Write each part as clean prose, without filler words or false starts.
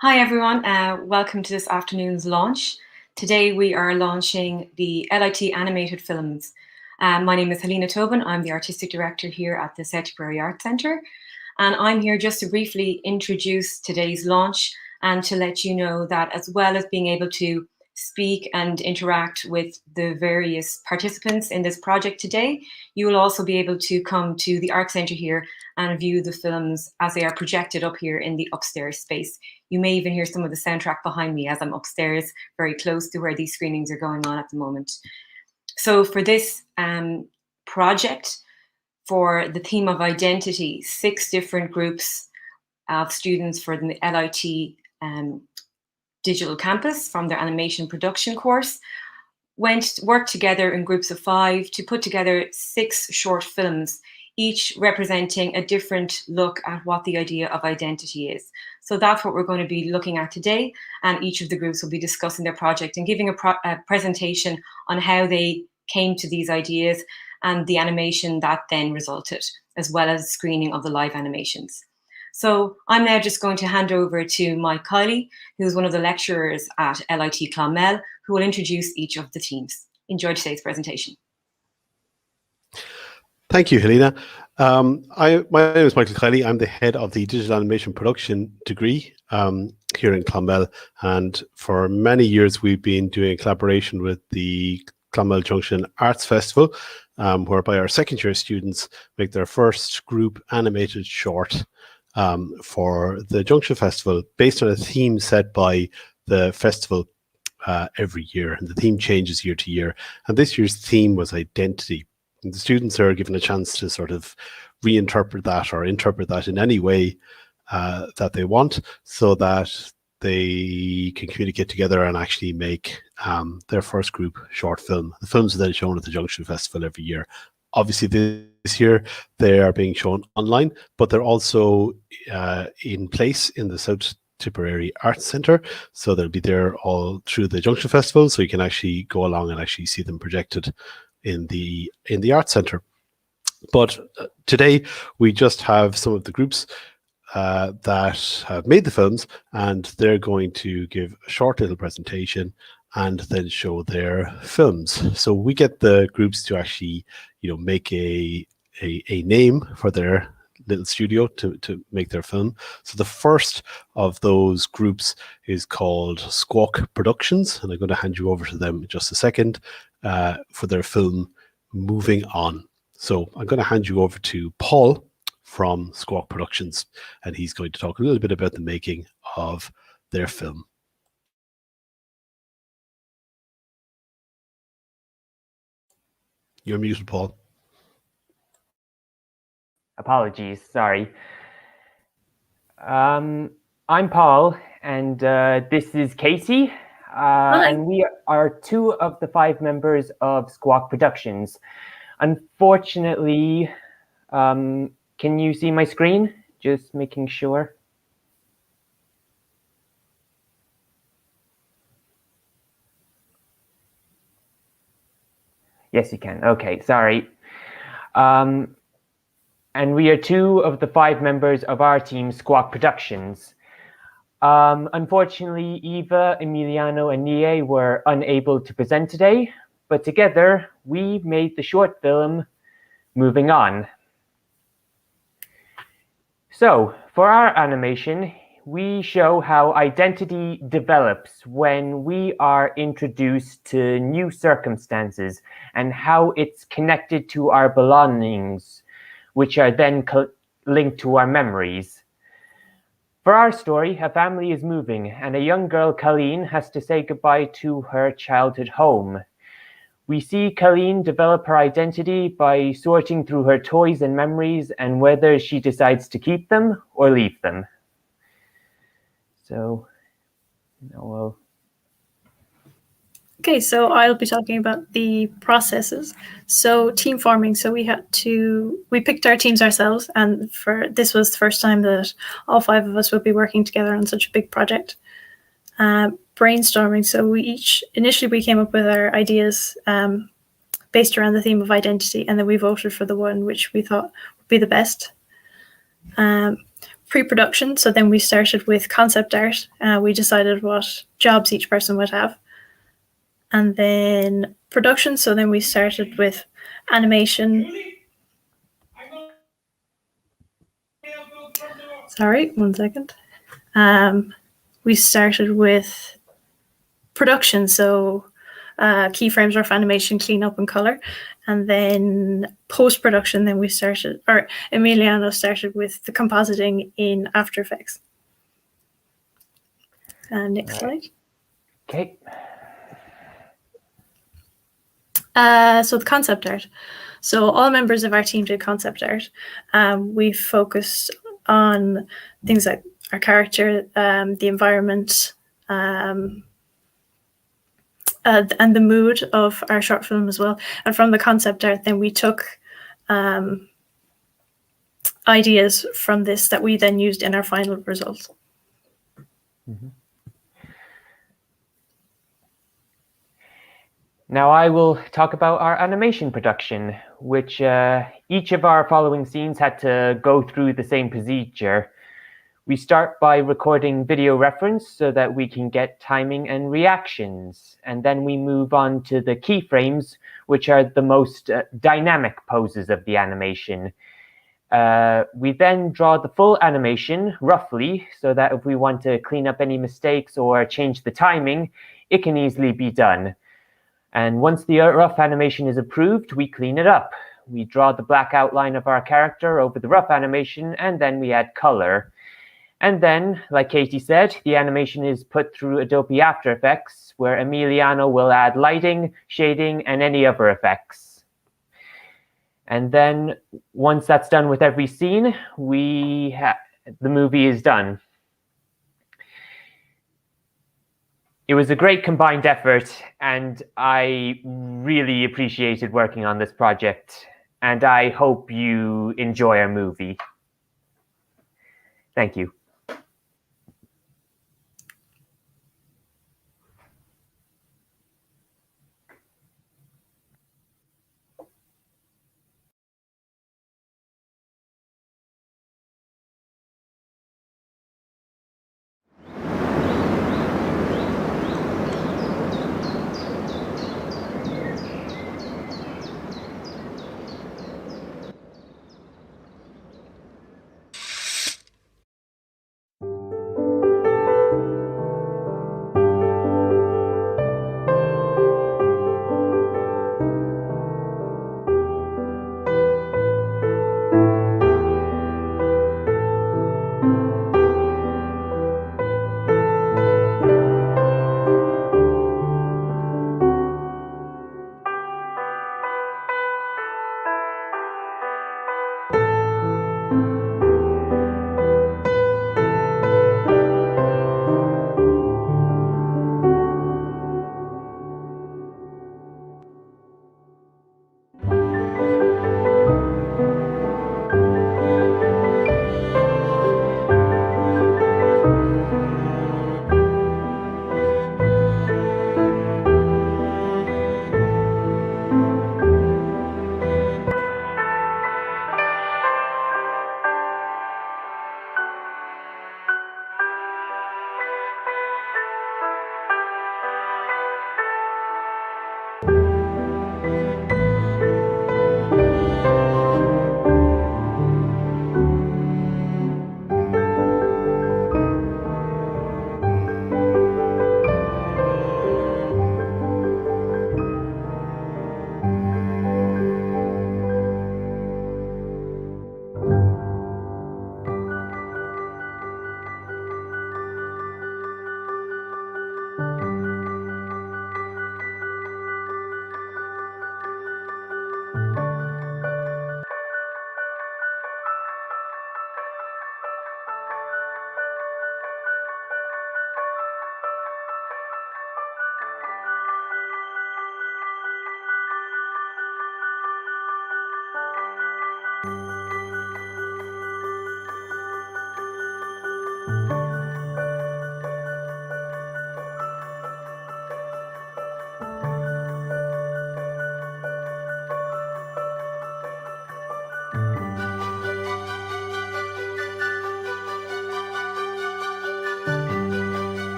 Hi everyone, welcome to this afternoon's launch. Today we are launching the LIT animated films. My name is Helena Tobin, I'm the Artistic Director here at the Setipurary Arts Centre, and I'm here just to briefly introduce today's launch and to let you know that as well as being able to speak and interact with the various participants in this project today, you will also be able to come to the Arts Centre here and view the films as they are projected up here in the upstairs space. You may even hear some of the soundtrack behind me as I'm upstairs, very close to where these screenings are going on at the moment. So for this project, for the theme of identity, 6 different groups of students for the LIT Digital Campus from their animation production course worked together in groups of 5 to put together 6 short films, each representing a different look at what the idea of identity is. So that's what we're going to be looking at today, and each of the groups will be discussing their project and giving a presentation on how they came to these ideas and the animation that then resulted, as well as screening of the live animations. So I'm now just going to hand over to Mike Kiley, who's one of the lecturers at LIT CLonmel, who will introduce each of the teams. Enjoy today's presentation. Thank you, Helena. My name is Michael Kiley. I'm the head of the Digital Animation Production degree here in Clonmel. And for many years, we've been doing a collaboration with the Clonmel Junction Arts Festival, whereby our second year students make their first group animated short for the Junction Festival based on a theme set by the festival every year. And the theme changes year to year. And this year's theme was identity. And the students are given a chance to sort of reinterpret that or interpret that in any way that they want, so that they can communicate together and actually make their first group short film. The films are then shown at the Junction Festival every year. Obviously, this year they are being shown online, but they're also in place in the South Tipperary Arts Centre, so they'll be there all through the Junction Festival, so you can actually go along and actually see them projected in the Arts Centre. But today we just have some of the groups that have made the films, and they're going to give a short little presentation and then show their films. So we get the groups to actually, make a name for their little studio to make their film. So the first of those groups is called Squawk Productions, and I'm going to hand you over to them in just a second for their film Moving On. So I'm going to hand you over to Paul from Squawk Productions, and he's going to talk a little bit about the making of their film. You're muted, Paul. Apologies, sorry. I'm Paul, and this is Casey. And we are 2 of the 5 members of Squawk Productions. Unfortunately, can you see my screen? Just making sure. Yes, you can. Okay, sorry. And we are 2 of the 5 members of our team, Squawk Productions. Unfortunately, Eva, Emiliano, and Nie were unable to present today, but together we made the short film Moving On. So, for our animation, we show how identity develops when we are introduced to new circumstances and how it's connected to our belongings, which are then linked to our memories. For our story, a family is moving, and a young girl, Colleen, has to say goodbye to her childhood home. We see Colleen develop her identity by sorting through her toys and memories and whether she decides to keep them or leave them. So, Okay, so I'll be talking about the processes. So team forming, so we picked our teams ourselves, and this was the first time that all 5 of us would be working together on such a big project. Brainstorming, so initially we came up with our ideas based around the theme of identity, and then we voted for the one which we thought would be the best. pre-production. So then we started with concept art. We decided what jobs each person would have. And then production. So then we started with animation. Sorry, 1 second. We started with production. So keyframes, rough animation, cleanup, and color. And then post-production, then we started, or Emiliano started with the compositing in After Effects. Next slide. Okay. So the concept art. So all members of our team did concept art. We focused on things like our character, the environment, and the mood of our short film as well. And from the concept art, then we took ideas from this that we then used in our final results. Mm-hmm. Now I will talk about our animation production, which each of our following scenes had to go through the same procedure. We start by recording video reference so that we can get timing and reactions. And then we move on to the keyframes, which are the most dynamic poses of the animation. We then draw the full animation roughly so that if we want to clean up any mistakes or change the timing, it can easily be done. And once the rough animation is approved, we clean it up. We draw the black outline of our character over the rough animation, and then we add color. And then, like Katie said, the animation is put through Adobe After Effects, where Emiliano will add lighting, shading, and any other effects. And then, once that's done with every scene, the movie is done. It was a great combined effort, and I really appreciated working on this project, and I hope you enjoy our movie. Thank you.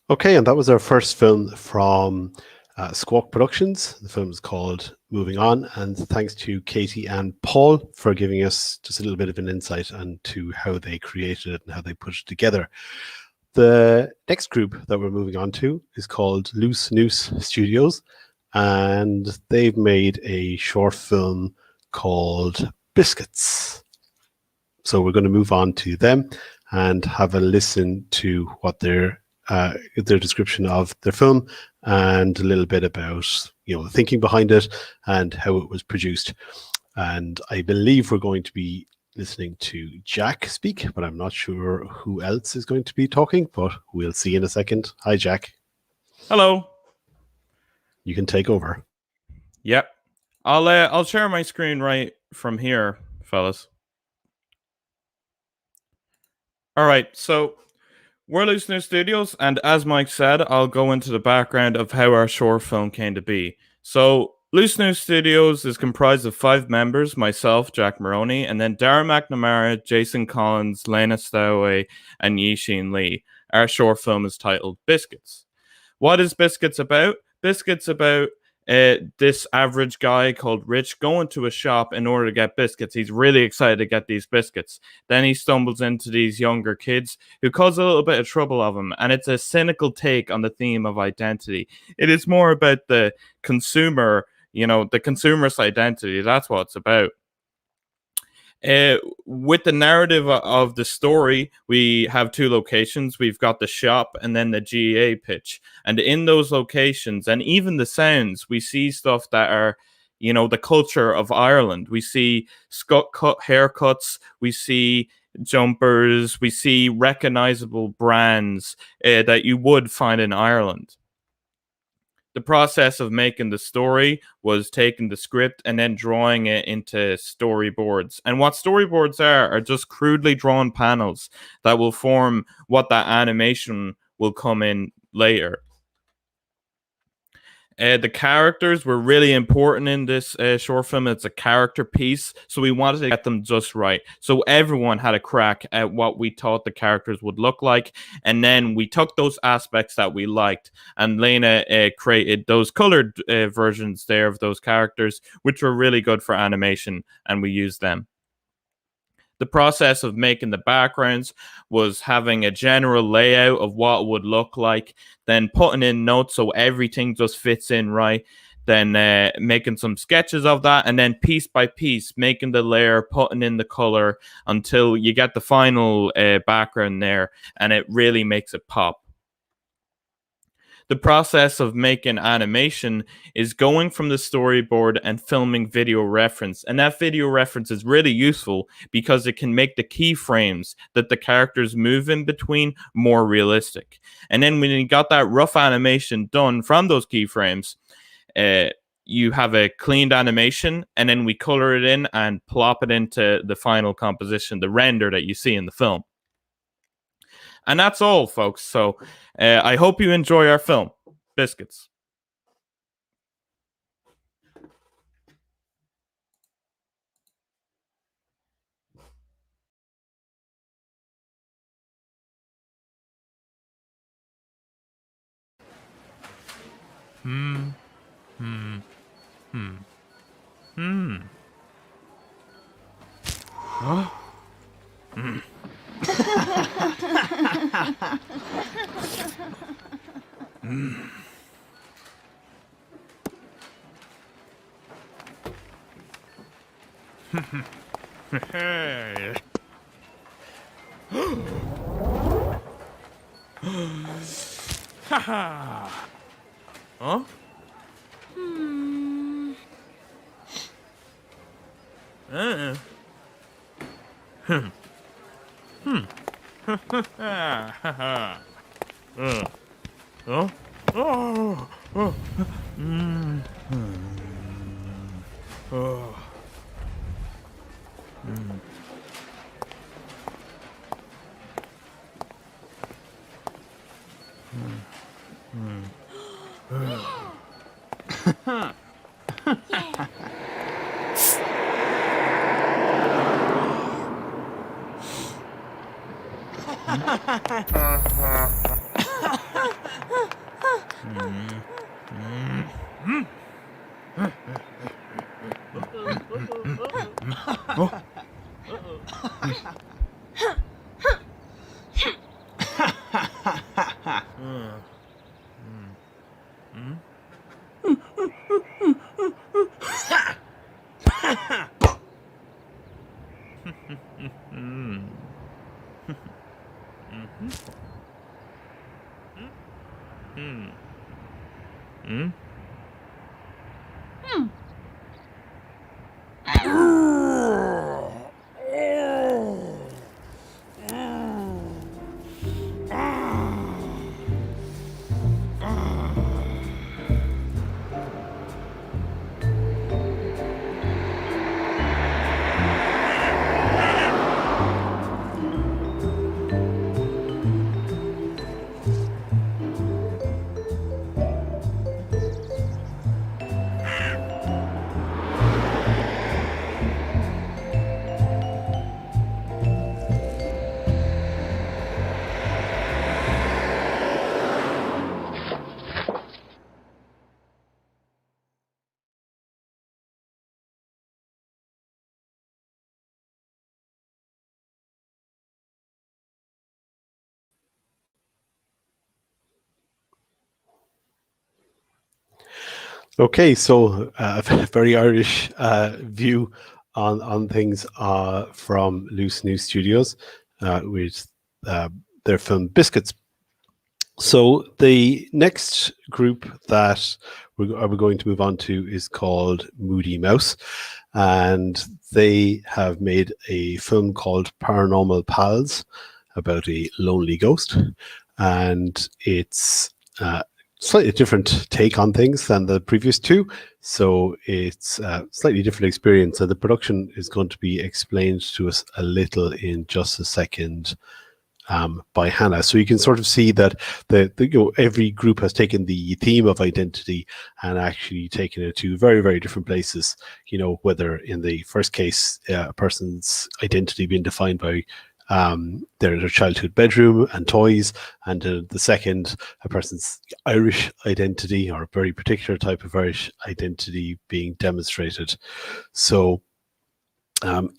Okay, and that was our first film from Squawk Productions. The film is called Moving On, and thanks to Katie and Paul for giving us just a little bit of an insight into how they created it and how they put it together. The next group that we're moving on to is called Loose Noose Studios, and they've made a short film called Biscuits. So we're going to move on to them and have a listen to what their description of their film and a little bit about the thinking behind it and how it was produced. And I believe we're going to be listening to Jack speak, but I'm not sure who else is going to be talking, but we'll see in a second. Hi, Jack. Hello. You can take over. Yep. I'll share my screen right from here, fellas. All right, so we're Loose Noose Studios, and as Mike said, I'll go into the background of how our short film came to be. So Loose Noose Studios is comprised of 5 members, myself, Jack Maroney, and then Darren McNamara, Jason Collins, Lena Stowaway, and Yixin Lee. Our short film is titled Biscuits. What is Biscuits about? Biscuits about this average guy called Rich going to a shop in order to get biscuits. He's really excited to get these biscuits. Then he stumbles into these younger kids who cause a little bit of trouble of him, and it's a cynical take on the theme of identity. It is more about the consumer, the consumerist identity. That's what it's about. With the narrative of the story, we have 2 locations. We've got the shop and then the GA pitch. And in those locations, and even the sounds, we see stuff that are, the culture of Ireland. We see cut haircuts. We see jumpers. We see recognizable brands that you would find in Ireland. The process of making the story was taking the script and then drawing it into storyboards. And what storyboards are just crudely drawn panels that will form what that animation will come in later. The characters were really important in this short film. It's a character piece, so we wanted to get them just right. So everyone had a crack at what we thought the characters would look like, and then we took those aspects that we liked, and Lena created those colored versions there of those characters, which were really good for animation, and we used them. The process of making the backgrounds was having a general layout of what it would look like, then putting in notes so everything just fits in right, then making some sketches of that, and then piece by piece making the layer, putting in the color until you get the final background there, and it really makes it pop. The process of making animation is going from the storyboard and filming video reference. And that video reference is really useful because it can make the keyframes that the characters move in between more realistic. And then when you got that rough animation done from those keyframes, you have a cleaned animation, and then we color it in and plop it into the final composition, the render that you see in the film. And that's all, folks. So I hope you enjoy our film, Biscuits. Huh? Hey. Haha. Huh? Oh. Oh. Oh. Oh. Okay, so a very Irish view on things from Loose New Studios with their film Biscuits. So the next group that we're going to move on to is called Moody Mouse, and they have made a film called Paranormal Pals about a lonely ghost, and it's slightly different take on things than the previous two. So it's a slightly different experience. So the production is going to be explained to us a little in just a second by Hannah. So you can sort of see that every group has taken the theme of identity and actually taken it to very, very different places. Whether in the first case, a person's identity being defined by their childhood bedroom and toys, and the second, a person's Irish identity or a very particular type of Irish identity being demonstrated. So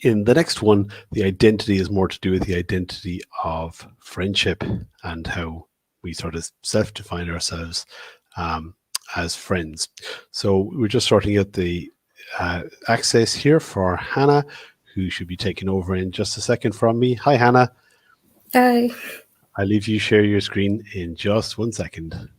in the next one, the identity is more to do with the identity of friendship and how we sort of self-define ourselves as friends. So we're just sorting out the access here for Hannah, who should be taking over in just a second from me. Hi, Hannah. Hi. I'll leave you share your screen in just 1 second.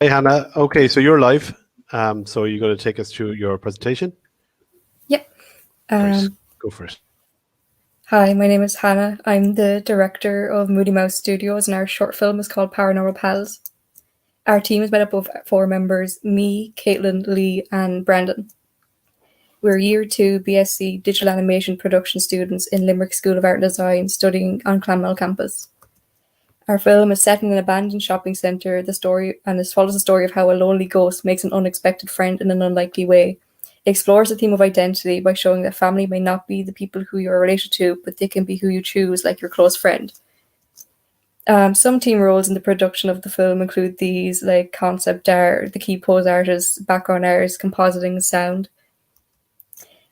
Hey, Hannah. Okay, so you're live. So you're going to take us through your presentation? Yep. Go for it. Hi, my name is Hannah. I'm the director of Moody Mouse Studios, and our short film is called Paranormal Pals. Our team is made up of 4 members, me, Caitlin, Lee, and Brandon. We're Year 2 BSc Digital Animation Production students in Limerick School of Art and Design studying on Clonmel campus. Our film is set in an abandoned shopping centre. This follows the story of how a lonely ghost makes an unexpected friend in an unlikely way. It explores the theme of identity by showing that family may not be the people who you are related to, but they can be who you choose, like your close friend. Some team roles in the production of the film include these, like concept art, the key pose artists, background artists, compositing, and sound.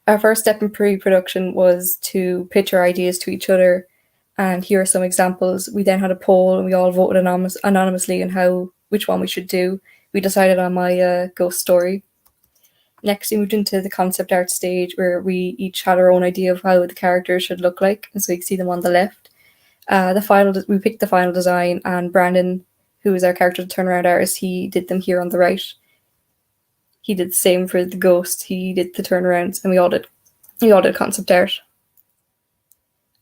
Our first step in pre-production was to pitch our ideas to each other. And here are some examples. We then had a poll and we all voted anonymously on which one we should do. We decided on my ghost story. Next, we moved into the concept art stage where we each had our own idea of how the characters should look like. And so you can see them on the left. We picked the final design, and Brandon, who is our character turnaround artist, he did them here on the right. He did the same for the ghost. He did the turnarounds, and we all did concept art.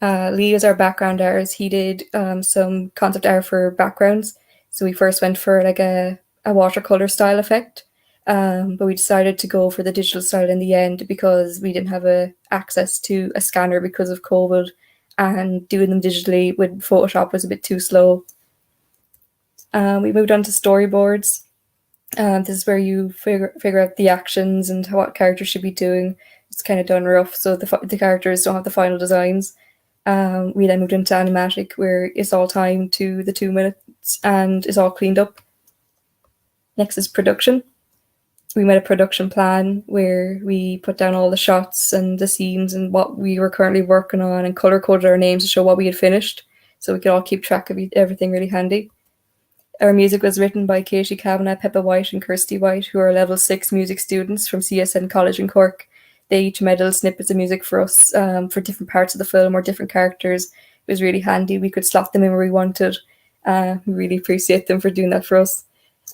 Lee was our background artist. He did some concept art for backgrounds. So we first went for like a watercolor style effect, but we decided to go for the digital style in the end because we didn't have access to a scanner because of COVID, and doing them digitally with Photoshop was a bit too slow. We moved on to storyboards. This is where you figure out the actions and what characters should be doing. It's kind of done rough, so the characters don't have the final designs. We then moved into animatic, where it's all timed to the 2 minutes and it's all cleaned up. Next is production. We made a production plan where we put down all the shots and the scenes and what we were currently working on, and color coded our names to show what we had finished, so we could all keep track of everything really handy. Our music was written by Katie Kavanagh, Peppa White and Kirsty White, who are level 6 music students from CSN College in Cork. They each made little snippets of music for us for different parts of the film or different characters. It was really handy. We could slot them in where we wanted. We really appreciate them for doing that for us.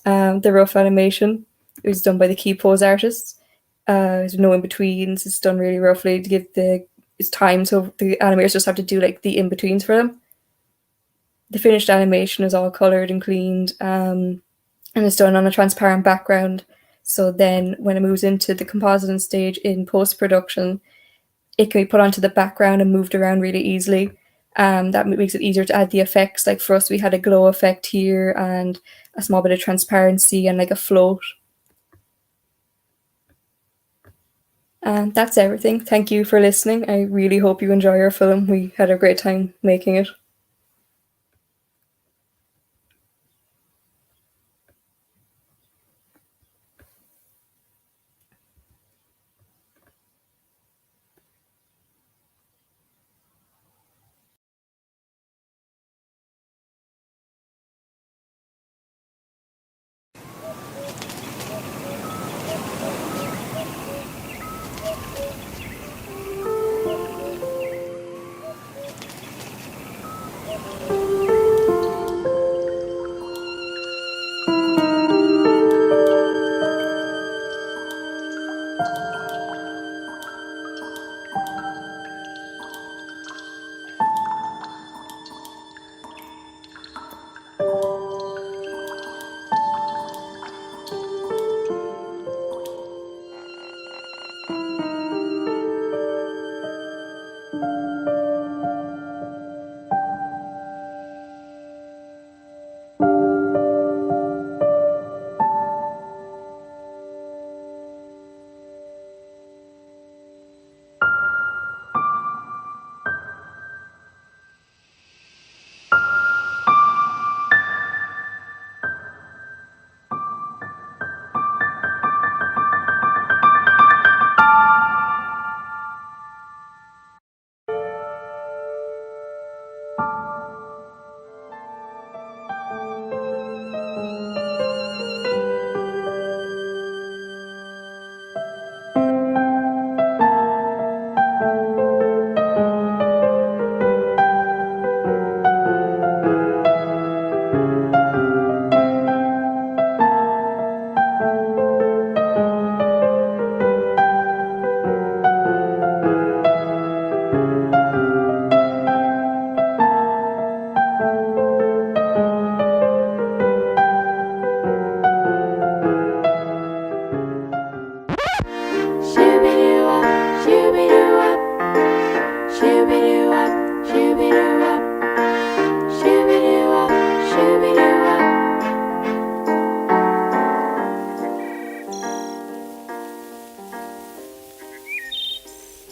The rough animation, it was done by the key pose artists. There's no in-betweens. It's done really roughly to give it's time, so the animators just have to do like the in-betweens for them. The finished animation is all coloured and cleaned, and it's done on a transparent background. So then when it moves into the compositing stage in post-production, it can be put onto the background and moved around really easily. That makes it easier to add the effects. Like for us, we had a glow effect here and a small bit of transparency and like a float. And that's everything. Thank you for listening. I really hope you enjoy our film. We had a great time making it.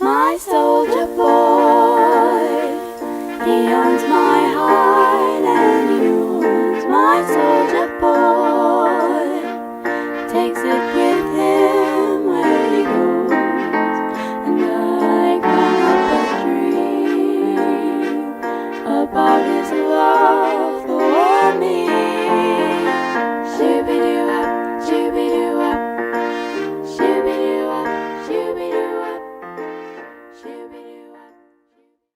My soldier boy, he owns my heart and he owns my soldier boy, takes it with him where he goes, and I can't help but dream about his love for me. Shoo-be-doo-up, shoo-be-doo-up, shoo-be-doo-up, shoo-be-doo-up, shoo-be-doo-up.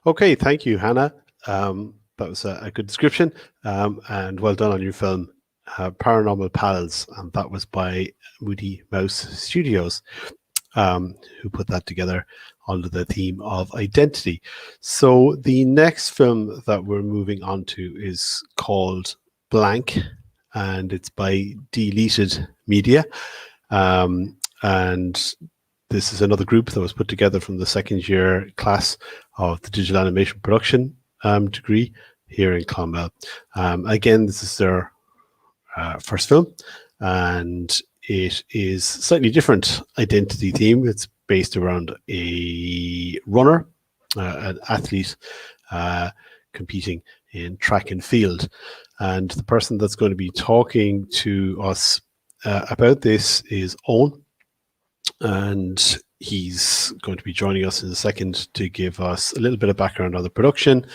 Okay, thank you, Hannah. that was a good description, and well done on your film, Paranormal Pals, and that was by Moody Mouse Studios, who put that together under the theme of identity. So the next film that we're moving on to is called Blank, and it's by Deleted Media. And this is another group that was put together from the second year class of the digital animation production degree here in Clonmel. Again, this is their first film, and it is slightly different identity theme. It's based around a runner, an athlete competing in track and field. And the person that's going to be talking to us about this is Owen, and he's going to be joining us in a second to give us a little bit of background on the production,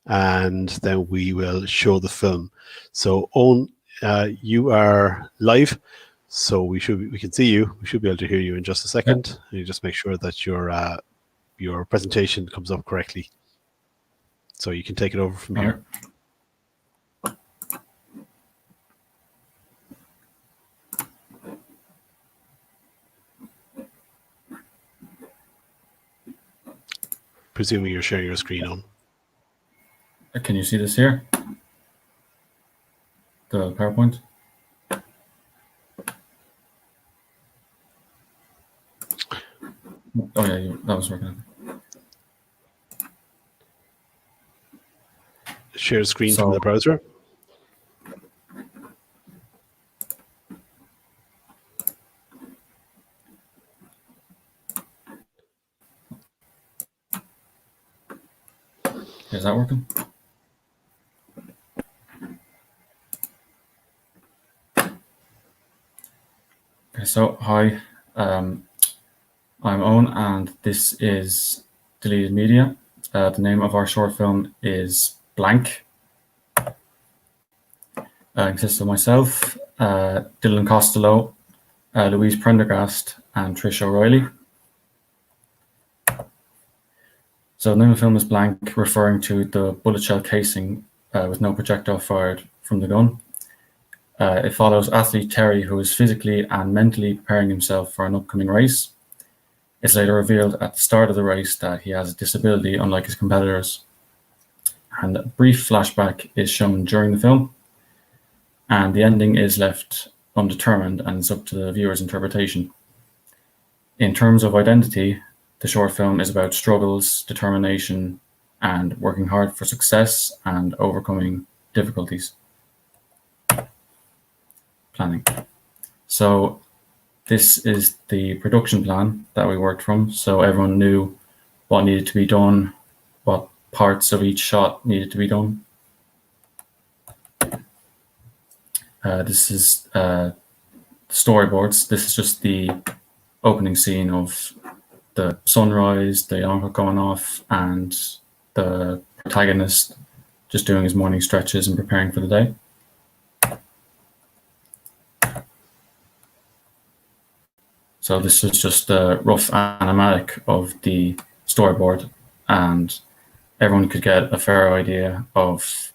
and then we will show the film. So Owen, you are live, so we can see you. We should be able to hear you in just a second. And you just make sure that your presentation comes up correctly, so you can take it over from here. Presuming you're sharing your screen on. Can you see this here? The PowerPoint? Oh yeah, that was working. Share screen from the browser. Is that working? Okay, so hi, I'm Owen, and this is Deleted Media. The name of our short film is Blank. It consists of myself, Dylan Costello, Louise Prendergast, and Trish O'Reilly. So the name of the film is Blank, referring to the bullet shell casing with no projectile fired from the gun. It follows athlete Terry, who is physically and mentally preparing himself for an upcoming race. It's later revealed at the start of the race that he has a disability, unlike his competitors. And a brief flashback is shown during the film, and the ending is left undetermined and it's up to the viewer's interpretation. In terms of identity, the short film is about struggles, determination, and working hard for success and overcoming difficulties. Planning. So this is the production plan that we worked from. So everyone knew what needed to be done, what parts of each shot needed to be done. This is storyboards. This is just the opening scene of the sunrise, the alarm clock going off, and the protagonist just doing his morning stretches and preparing for the day. So this is just a rough animatic of the storyboard, and everyone could get a fair idea of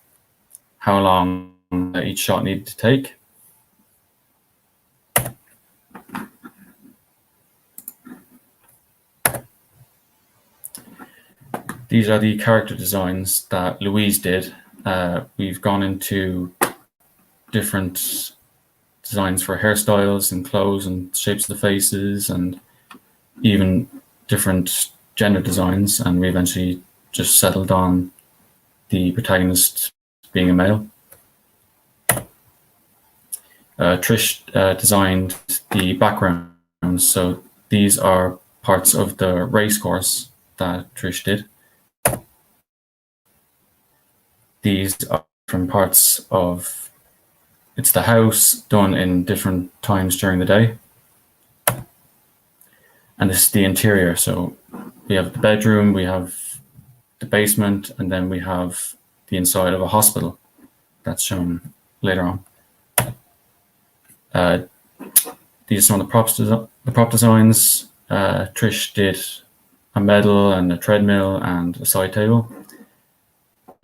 how long each shot needed to take. These are the character designs that Louise did. We've gone into different designs for hairstyles and clothes and shapes of the faces and even different gender designs, and we eventually just settled on the protagonist being a male. Trish designed the backgrounds, so these are parts of the race course that Trish did. These are from parts of, it's the house done in different times during the day. And this is the interior. So we have the bedroom, we have the basement, and then we have the inside of a hospital that's shown later on. These are some of the prop designs. Trish did a medal and a treadmill and a side table.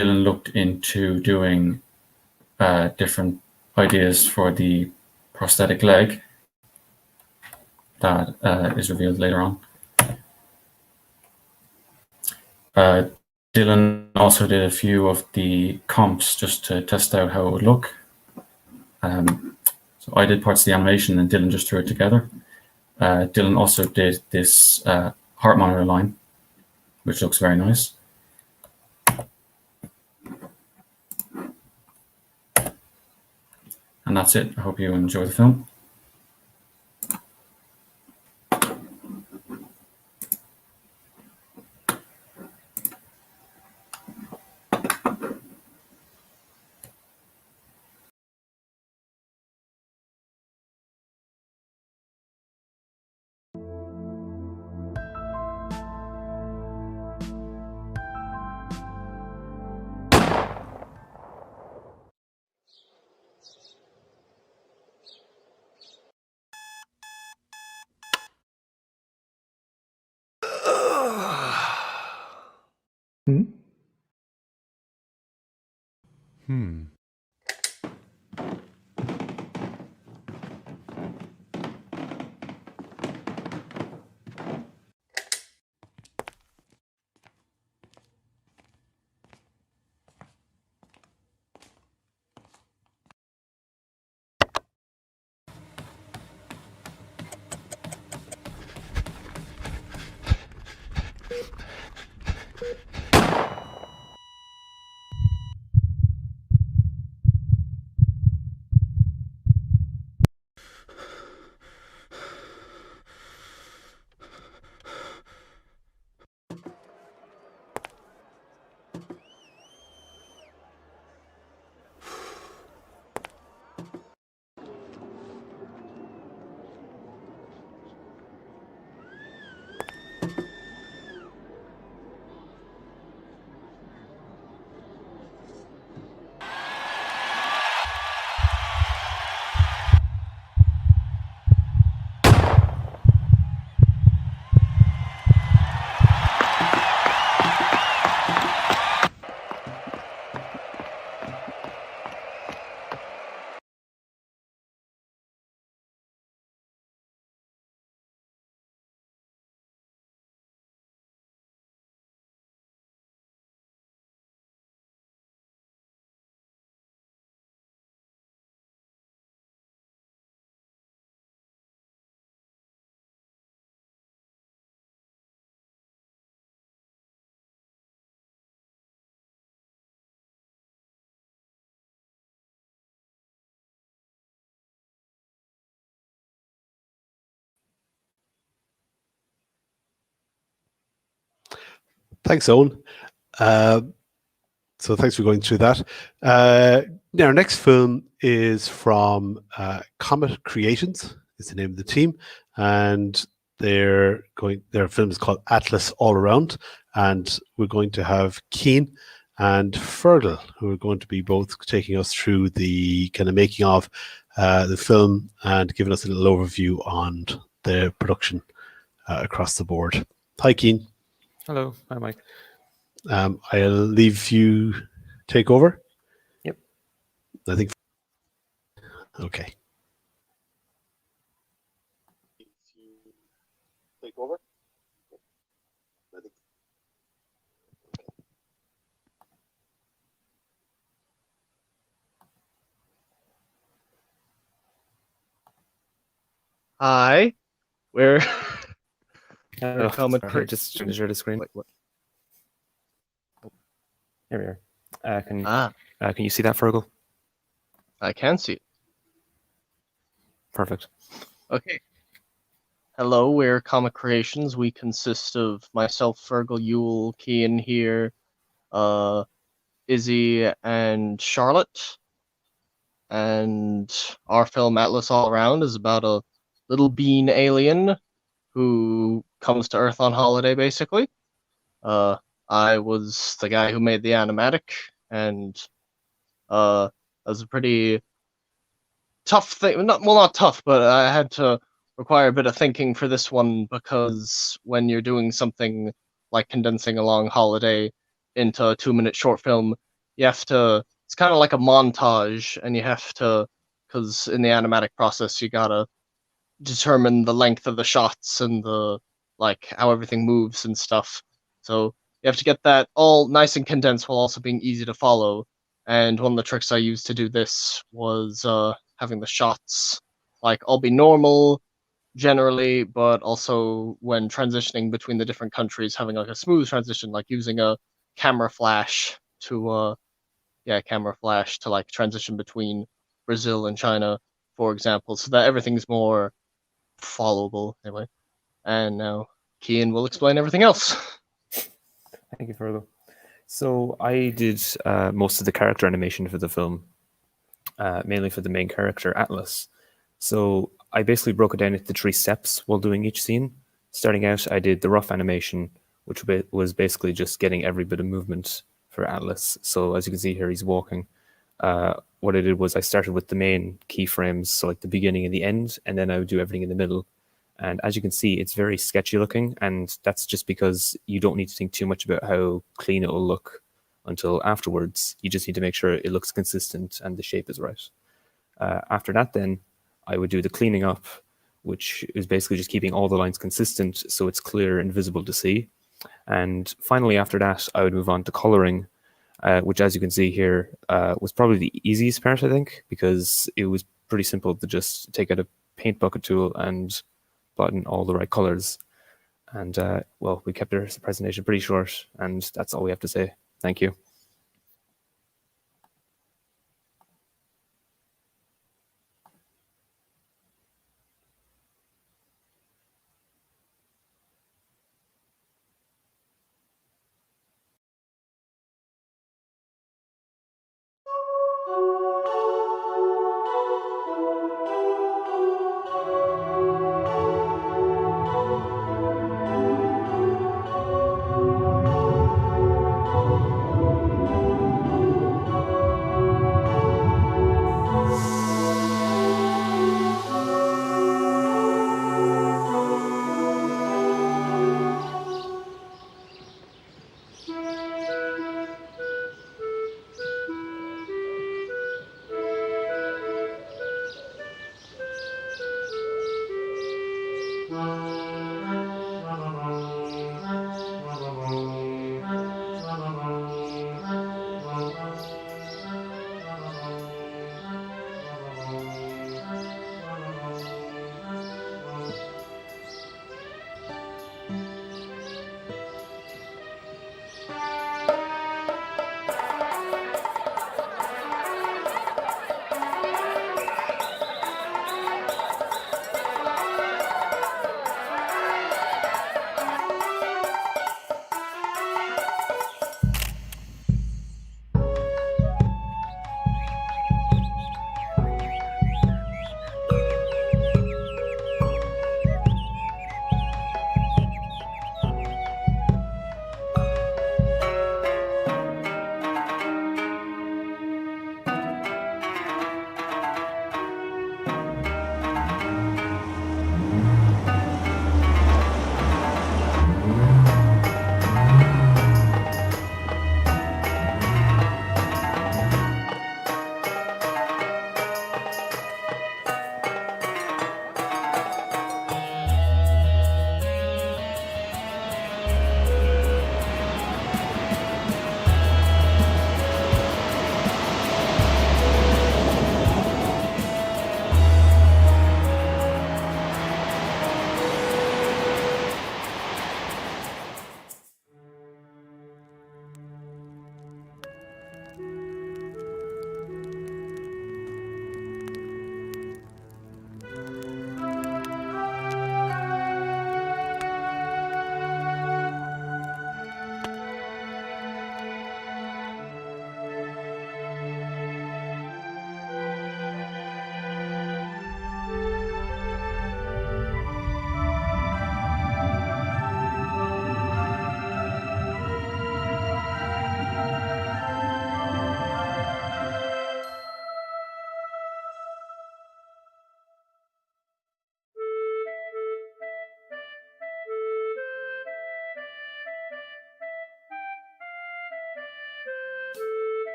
Dylan looked into doing different ideas for the prosthetic leg that is revealed later on. Dylan also did a few of the comps just to test out how it would look. So I did parts of the animation and Dylan just threw it together. Dylan also did this heart monitor line, which looks very nice. And that's it. I hope you enjoy the film. Thanks, Owen. So thanks for going through that. Now, our next film is from Comet Creations, is the name of the team, and their film is called Atlas All Around, and we're going to have Keen and Fergal, who are going to be both taking us through the kind of making of the film and giving us a little overview on the production across the board. Hi, Keen. Hello. Hi, Mike. I'll leave you take over. Yep. I think. Okay. Take over. Hi. Where? Hello. Comet Sorry, just trying to share the screen. Wait, what? Here we are. Can you see that, Fergal? I can see it. Perfect. Okay. Hello, we're Comic Creations. We consist of myself, Fergal, Yule, Kian here, Izzy, and Charlotte. And our film Atlas All Around is about a little bean alien who comes to Earth on holiday, basically. I was the guy who made the animatic, and it was a pretty tough thing. Not tough, but I had to require a bit of thinking for this one, because when you're doing something like condensing a long holiday into a 2-minute short film, you have to. It's kind of like a montage, and you have to, because in the animatic process, you gotta determine the length of the shots and the like how everything moves and stuff. So you have to get that all nice and condensed while also being easy to follow. And one of the tricks I used to do this was having the shots like all be normal generally, but also when transitioning between the different countries, having like a smooth transition, like using a camera flash to camera flash to like transition between Brazil and China, for example, so that everything's more followable anyway. And now Kian will explain everything else. Thank you, Fergal. So I did most of the character animation for the film, mainly for the main character, Atlas. So I basically broke it down into 3 steps while doing each scene. Starting out, I did the rough animation, which was basically just getting every bit of movement for Atlas. So as you can see here, he's walking. What I did was I started with the main keyframes, so like the beginning and the end, and then I would do everything in the middle. And as you can see, it's very sketchy looking, and that's just because you don't need to think too much about how clean it will look until afterwards. You just need to make sure it looks consistent and the shape is right. After that, then, I would do the cleaning up, which is basically just keeping all the lines consistent so it's clear and visible to see. And finally, after that, I would move on to coloring, which, as you can see here, was probably the easiest part, I think, because it was pretty simple to just take out a paint bucket tool and button all the right colors. And well, we kept our presentation pretty short, and that's all we have to say. Thank you.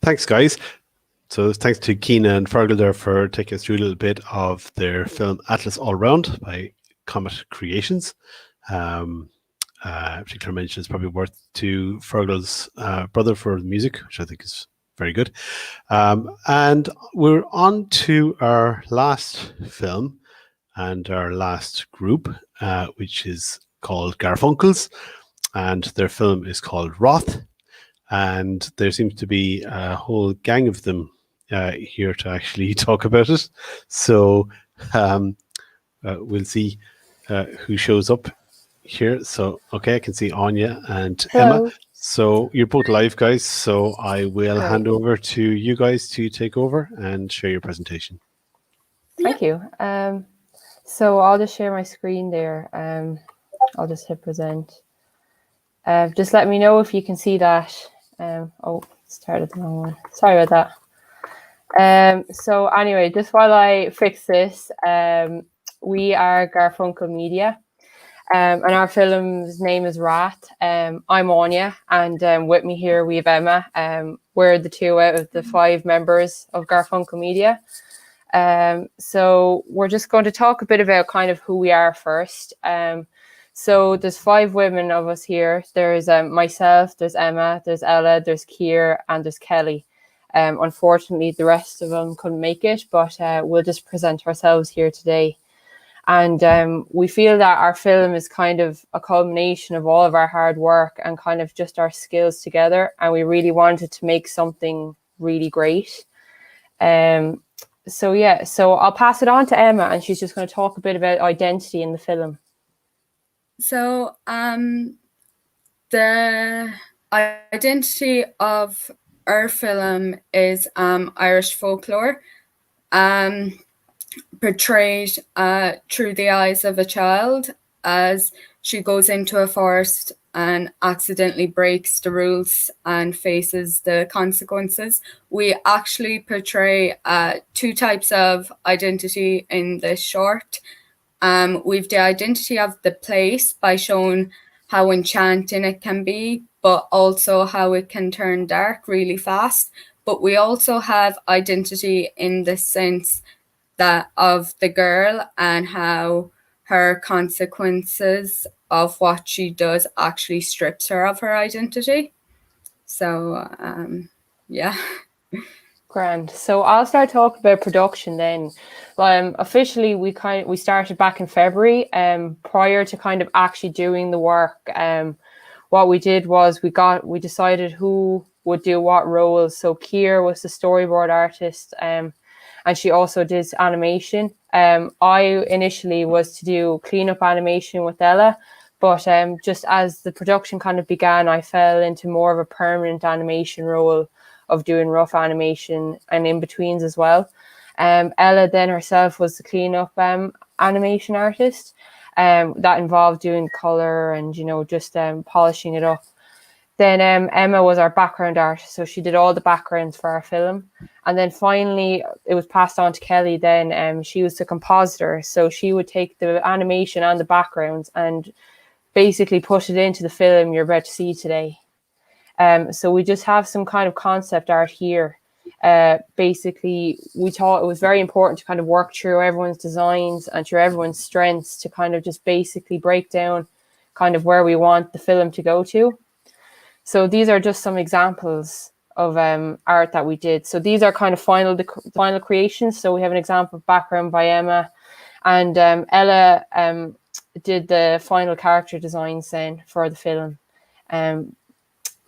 Thanks, guys. So thanks to Keena and Fergal there for taking us through a little bit of their film Atlas All Round by Comet Creations. Particular mention is probably worth to Fergal's brother for the music, which I think is very good. And we're on to our last film and our last group, which is called Garfunkels, and their film is called Roth. And there seems to be a whole gang of them here to actually talk about it. So we'll see who shows up here. So, okay, I can see Anya and Hello. Emma. So you're both live, guys. So I will Great. hand over to you guys to take over and share your presentation. Thank you. So I'll just share my screen there. I'll just hit present. Just let me know if you can see that. Oh, started the wrong one. Sorry about that. So anyway, just while I fix this, we are Garfunkel Media. And our film's name is Rat. I'm Anya, and with me here we have Emma. We're the 2 out of the 5 members of Garfunkel Media. So we're just going to talk a bit about kind of who we are first. So there's 5 women of us here. There's myself, there's Emma, there's Ella, there's Kier, and there's Kelly. Unfortunately, the rest of them couldn't make it, but we'll just present ourselves here today. And we feel that our film is kind of a culmination of all of our hard work and kind of just our skills together. And we really wanted to make something really great. So yeah, so I'll pass it on to Emma, and she's just going to talk a bit about identity in the film. So the identity of our film is Irish folklore, portrayed through the eyes of a child as she goes into a forest and accidentally breaks the rules and faces the consequences. We actually portray 2 types of identity in this short. We've the identity of the place by showing how enchanting it can be, but also how it can turn dark really fast. But we also have identity in the sense that of the girl and how her consequences of what she does actually strips her of her identity. So, yeah. Grand. So I'll start talking about production then. Officially, we started back in February. Prior to kind of actually doing the work, what we did was we decided who would do what roles. So Kier was the storyboard artist, and she also did animation. I initially was to do cleanup animation with Ella, but just as the production kind of began, I fell into more of a permanent animation role of doing rough animation and in-betweens as well. Ella then herself was the cleanup animation artist. That involved doing color and, just polishing it up. Then Emma was our background artist, so she did all the backgrounds for our film. And then finally, it was passed on to Kelly then. She was the compositor, so she would take the animation and the backgrounds and basically put it into the film you're about to see today. So we just have some kind of concept art here. Basically, we thought it was very important to kind of work through everyone's designs and through everyone's strengths to kind of just basically break down kind of where we want the film to go to. So these are just some examples of art that we did. So these are kind of final creations. So we have an example of background by Emma, and Ella did the final character designs then for the film.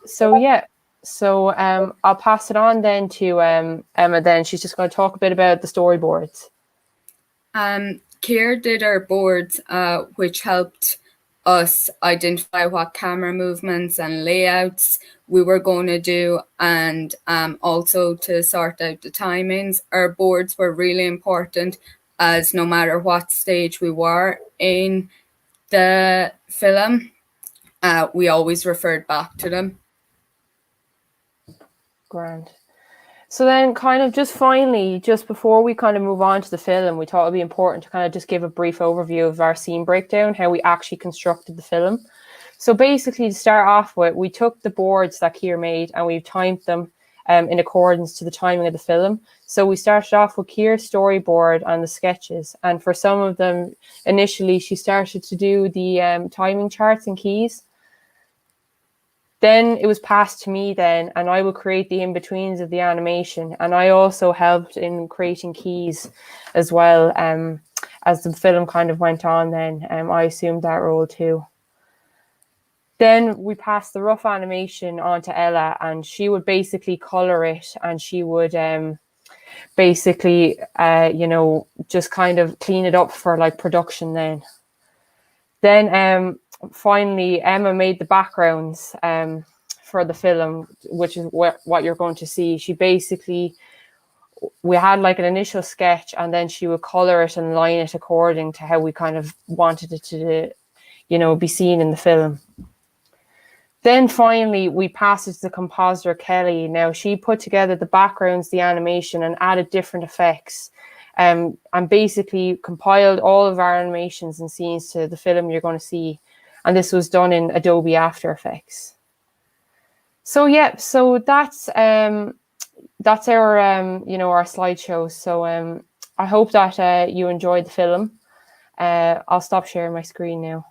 So yeah, so I'll pass it on then to Emma then. She's just going to talk a bit about the storyboards. Kier did our boards, which helped us identify what camera movements and layouts we were going to do, and also to sort out the timings. Our boards were really important, as no matter what stage we were in the film, we always referred back to them. Grand. So then kind of just finally, just before we kind of move on to the film, we thought it'd be important to kind of just give a brief overview of our scene breakdown, how we actually constructed the film. So basically, to start off with, we took the boards that Kier made and we timed them in accordance to the timing of the film. So we started off with Kira's storyboard and the sketches. And for some of them, initially, she started to do the timing charts and keys. Then it was passed to me then, and I would create the in-betweens of the animation. And I also helped in creating keys as well. As the film kind of went on then, I assumed that role too. Then we passed the rough animation on to Ella, and she would basically color it, and she would basically, just kind of clean it up for like production then. Then finally, Emma made the backgrounds for the film, which is what you're going to see. She basically, we had like an initial sketch, and then she would color it and line it according to how we kind of wanted it to, be seen in the film. Then finally, we passed it to the compositor, Kelly. Now, she put together the backgrounds, the animation, and added different effects, and basically compiled all of our animations and scenes to the film you're going to see. And this was done in Adobe After Effects. So yeah, so that's our our slideshow. So I hope that you enjoyed the film. I'll stop sharing my screen now.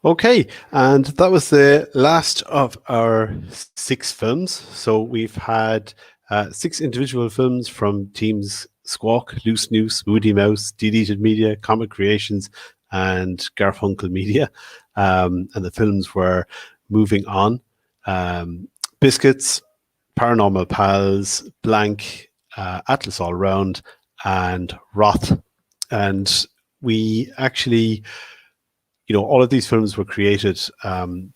Okay, and that was the last of our 6 films. So we've had 6 individual films from teams Squawk, Loose Noose, Moody Mouse, Deleted Media, Comic Creations, and Garfunkel Media. And the films were Moving On, Biscuits, Paranormal Pals, Blank, Atlas All Round, and Roth. And we actually, all of these films were created under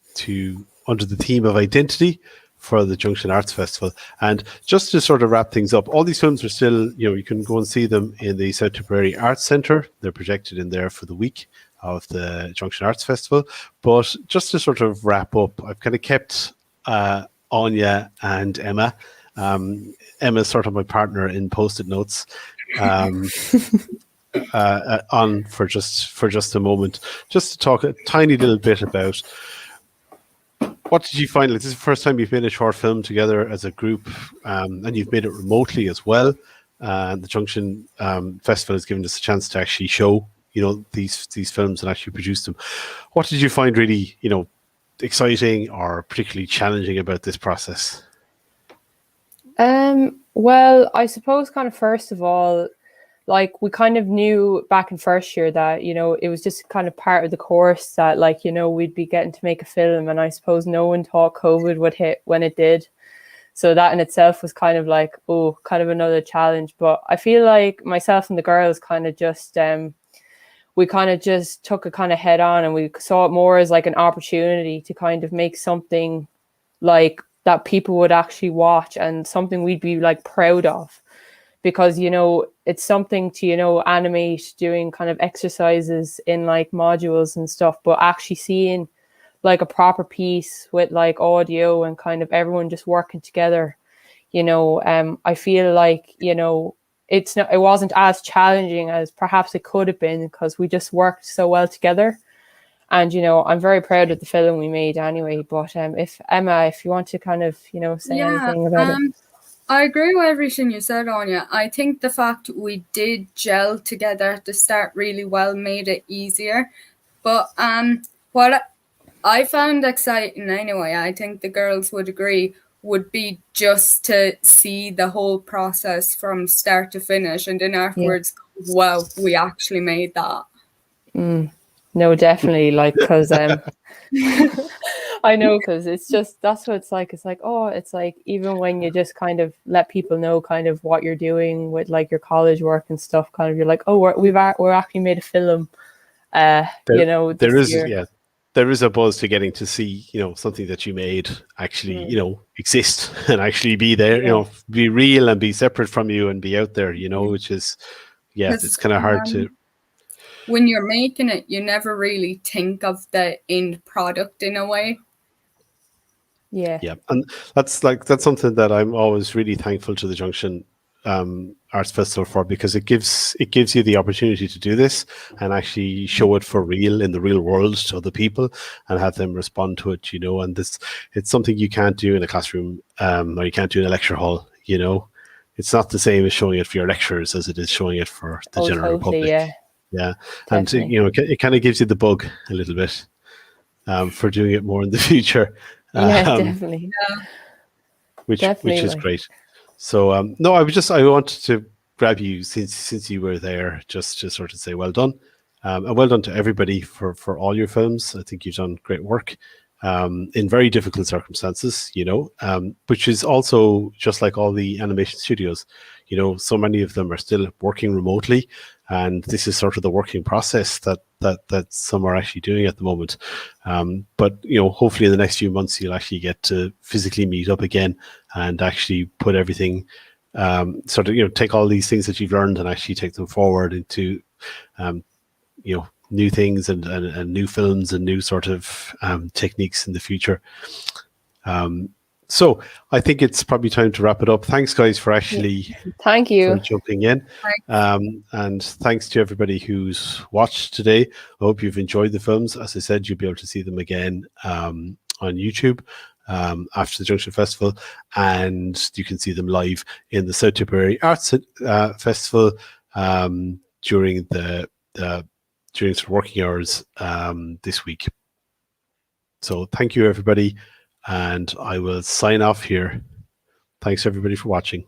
the theme of identity for the Junction Arts Festival. And just to sort of wrap things up, all these films are still, you can go and see them in the South Tipperary Arts Centre. They're projected in there for the week of the Junction Arts Festival. But just to sort of wrap up, I've kind of kept Anya and Emma. Emma's sort of my partner in Post-it notes. On for just a moment, just to talk a tiny little bit about what did you find. Like, this is the first time you've made a short film together as a group, and you've made it remotely as well. And the Junction Festival has given us a chance to actually show these films and actually produce them. What did you find really exciting or particularly challenging about this process? Well, I suppose kind of first of all, like we kind of knew back in first year that, it was just kind of part of the course that we'd be getting to make a film. And I suppose no one thought COVID would hit when it did. So that in itself was kind of like, kind of another challenge. But I feel like myself and the girls kind of just, we kind of just took it kind of head on, and we saw it more as like an opportunity to kind of make something like that people would actually watch and something we'd be like proud of. Because, it's something to, animate, doing kind of exercises in like modules and stuff, but actually seeing like a proper piece with like audio and kind of everyone just working together, I feel like, it wasn't as challenging as perhaps it could have been because we just worked so well together. And, I'm very proud of the film we made anyway. But if Emma, if you want to kind of, say anything about it. I agree with everything you said, Anya. I think the fact we did gel together at the start really well made it easier. But what I found exciting anyway, I think the girls would agree, would be just to see the whole process from start to finish, and then afterwards, wow, we actually made that. No, definitely, like, because I know, because it's just, that's what it's like. It's like, it's like, even when you just kind of let people know kind of what you're doing with like your college work and stuff, kind of, you're like, we're actually made a film, there is a buzz to getting to see, something that you made actually, exist and actually be there, be real and be separate from you and be out there, which is, it's kind of hard to. When you're making it, you never really think of the end product in a way. Yeah. And that's something that I'm always really thankful to the Junction Arts Festival for, because it gives you the opportunity to do this and actually show it for real in the real world to other people and have them respond to it, and it's something you can't do in a classroom or you can't do in a lecture hall. It's not the same as showing it for your lecturers as it is showing it for the general public. Yeah. Definitely. And it kind of gives you the bug a little bit for doing it more in the future. Definitely. Which is great. So no, I wanted to grab you since you were there, just to sort of say well done, and well done to everybody for all your films. I think you've done great work in very difficult circumstances, which is also just like all the animation studios. So many of them are still working remotely, and this is sort of the working process that some are actually doing at the moment. But hopefully in the next few months you'll actually get to physically meet up again and actually put everything, sort of take all these things that you've learned and actually take them forward into new things and new films and new sort of techniques in the future. So I think it's probably time to wrap it up. Thanks, guys, for actually Thank you for jumping in. And thanks to everybody who's watched today. I hope you've enjoyed the films. As I said, you'll be able to see them again on YouTube after the Junction Festival, and you can see them live in the South Tipperary Arts Festival during during working hours this week. So thank you, everybody. And I will sign off here. Thanks, everybody, for watching.